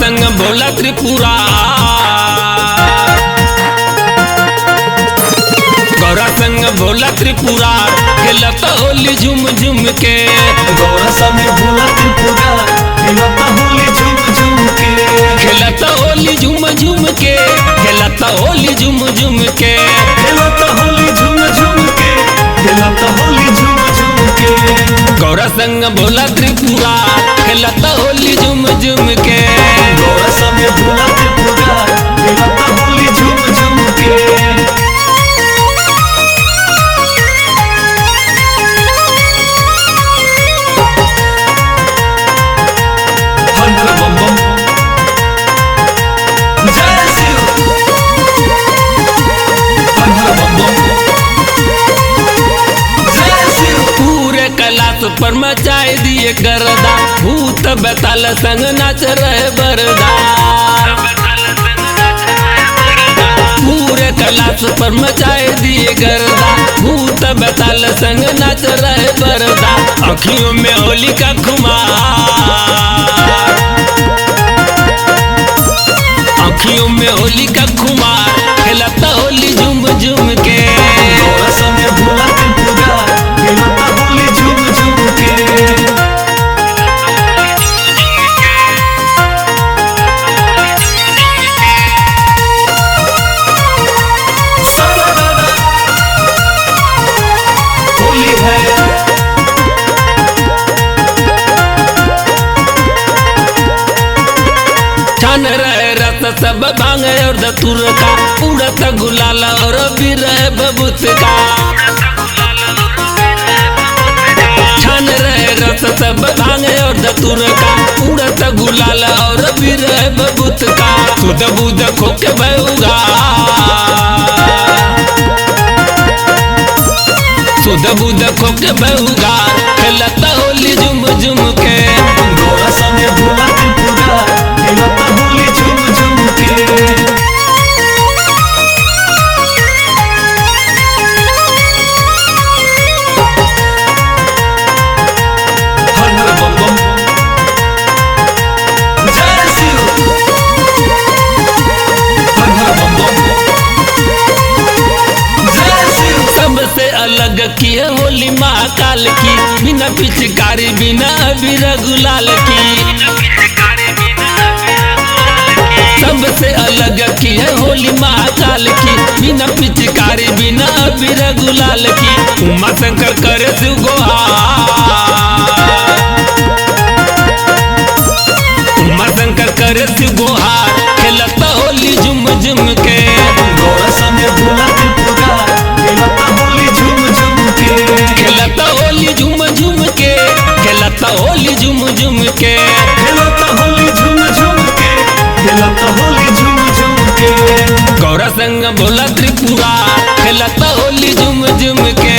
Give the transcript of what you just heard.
संग भोला त्रिपुरा, गौरा संग भोला त्रिपुरा, खेलत होली झूम झूम के। गौरा संग भोला त्रिपुरा, खेलत होली झूम झूम के। खेलत होली झूम झूम के, खेलत होली झूम झूम के। खेलत होली झूम झूम के, खेलत होली झूम झूम के। गौरा संग भोला त्रिपुरा, खेलत होली झूम झूम के। गौरा संग भोला त्रिपुरा, खेलत होली झूम झूम के। पर मचाए दिए गर्दा, भूत बताल संग नाच रहे बरदा। पूरे कैलाश पर मचाए दिए गर्दा, भूत बताल संग नाच रहे बरदा। अखियों में होली का खुमार, अखियों में होली का खुमार, खेलता होली झूम झूम के। गौरा संग भोला त्रिपुरा, खेलता होली झूम झूम के। होली है छान रहे रत सब भांग और धतूर का, उड़त गुलाल और भी रहे बबूत का। छान रहे रत सब भांग और धतूर का, उड़त गुलाल और भी रहे बबूत का। सुध बुध खोके भौगा, सुध बुध खोके भौगा, खेलता होली झूम झूम के। गौरा संग भोला त्रिपुरा, खेलता होली झूम झूम के। हर हर बम बम, जय शिव। हर हर बम बम, जय शिव। सबसे अलग की है होली महाकाल की, बिना पिचकारी बिना अबीर गुलाल की। सबसे अलग की है होली महाकाल की, बिना पिचकारी बिना अबीर गुलाल की। उमा शंकर करे शिव गुहार, उमा शंकर करे शिव गुहार, खेलता होली झूम झूम के। गौरा संग भोला त्रिपुरा, खेलता होली झूम झूम के। खेलता होली झूम झूम के, खेलता होली झूम झूम के। खेलता होली झूम झूम के, खेलता होली झूम झूम के। गौरा संग भोला त्रिपुरा, खेलता होली झूम झूम के।